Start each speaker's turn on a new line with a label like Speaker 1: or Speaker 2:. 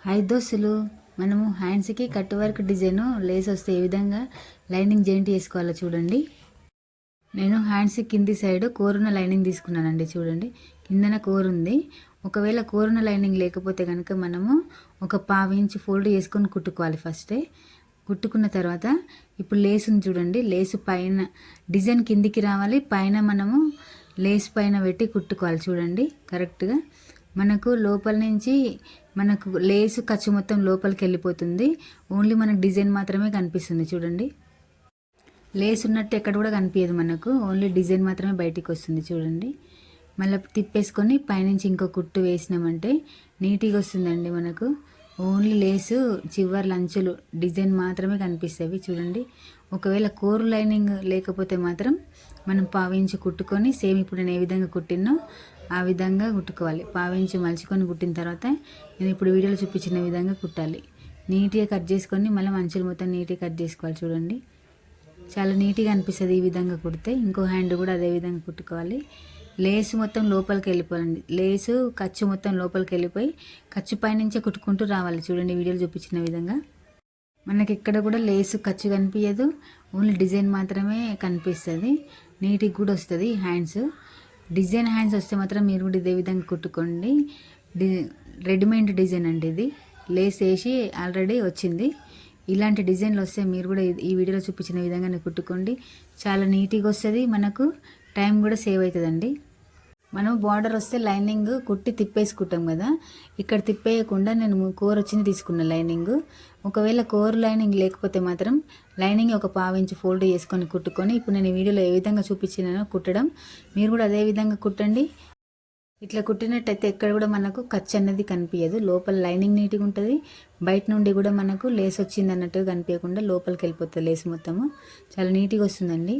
Speaker 1: Hi దోస్తులు, మనము హ్యాండ్స్కి కట్ వర్క్ డిజైన్ లేస్ వస్తే ఏ విధంగా లైనింగ్ జాయింట్ చేసుకోవాలో చూడండి. నేను హ్యాండ్స్ కింది సైడ్ కోరున్న లైనింగ్ తీసుకున్నానండి. చూడండి, కిందన కోరు ఉంది. ఒకవేళ కోరున్న లైనింగ్ లేకపోతే కనుక మనము ఒక 1/2 ఇంచ్ ఫోల్డ్ చేసుకొని కుట్టుకోవాలి. ఫస్టే కుట్టుకున్న తర్వాత ఇప్పుడు లేస్ ఉంది చూడండి, లేసు పైన డిజైన్ కిందికి రావాలి, పైన మనము లేస్ పైన పెట్టి కుట్టుకోవాలి. చూడండి, కరెక్ట్గా మనకు లోపల నుంచి మనకు లేసు ఖర్చు మొత్తం లోపలికి వెళ్ళిపోతుంది. ఓన్లీ మనకు డిజైన్ మాత్రమే కనిపిస్తుంది. చూడండి, లేస్ ఉన్నట్టు ఎక్కడ కూడా కనిపించదు మనకు, ఓన్లీ డిజైన్ మాత్రమే బయటికి వస్తుంది. చూడండి, మళ్ళీ తిప్పేసుకొని పైనుంచి ఇంకో కుట్టు వేసినామంటే నీట్గా వస్తుందండి. మనకు ఓన్లీ లేసు చివరి అంచులు డిజైన్ మాత్రమే కనిపిస్తాయి. చూడండి, ఒకవేళ కోరు లైనింగ్ లేకపోతే మాత్రం మనం 1/2 ఇంచ్ కుట్టుకొని సేమ్ ఇప్పుడు నేను ఏ విధంగా కుట్టినో ఆ విధంగా కుట్టుకోవాలి. 1/2 ఇంచ్ మలుచుకొని కుట్టిన తర్వాత నేను ఇప్పుడు వీడియోలో చూపించిన విధంగా కుట్టాలి. నీట్గా కట్ చేసుకొని మళ్ళీ అంచులు మొత్తం నీట్గా కట్ చేసుకోవాలి. చూడండి, చాలా నీట్గా అనిపిస్తుంది ఈ విధంగా కుడితే. ఇంకో హ్యాండ్ కూడా అదే విధంగా కుట్టుకోవాలి. లేసు మొత్తం లోపలికి వెళ్ళిపోవాలండి. లేసు ఖర్చు మొత్తం లోపలికి వెళ్ళిపోయి ఖర్చు పైనుంచే కుట్టుకుంటూ రావాలి. చూడండి, వీడియోలో చూపించిన విధంగా మనకి ఇక్కడ కూడా లేసు ఖర్చు కనిపించదు, ఓన్లీ డిజైన్ మాత్రమే కనిపిస్తుంది. నీట్గా కూడా వస్తుంది హ్యాండ్స్. డిజైన్ హ్యాండ్స్ వస్తే మాత్రం మీరు కూడా ఇదే విధంగా కుట్టుకోండి. రెడీమేడ్ డిజైన్ అండి ఇది, లేస్ వేసి ఆల్రెడీ వచ్చింది. ఇలాంటి డిజైన్లు వస్తే మీరు కూడా ఈ వీడియోలో చూపించిన విధంగానే కుట్టుకోండి. చాలా నీట్గా వస్తుంది, మనకు టైం కూడా సేవ్ అవుతుందండి. మనం బార్డర్ వస్తే లైనింగ్ కుట్టి తిప్పేసుకుంటాం కదా, ఇక్కడ తిప్పేయకుండా నేను కోర్ వచ్చింది తీసుకున్న లైనింగ్. ఒకవేళ కోర్ లైనింగ్ లేకపోతే మాత్రం లైనింగ్ ఒక 1/2 ఇంచ్ ఫోల్డ్ చేసుకొని కుట్టుకొని ఇప్పుడు నేను ఈ వీడియోలో ఏ విధంగా చూపించినానో కుట్టడం మీరు కూడా అదే విధంగా కుట్టండి. ఇట్లా కుట్టినట్టయితే ఎక్కడ కూడా మనకు ఖర్చు అన్నది కనిపించదు. లోపల లైనింగ్ నీట్గా ఉంటుంది, బయట నుండి కూడా మనకు లేస్ వచ్చింది అన్నట్టుగా కనిపించకుండా లోపలికి వెళ్ళిపోతుంది లేస్ మొత్తము. చాలా నీట్గా వస్తుందండి.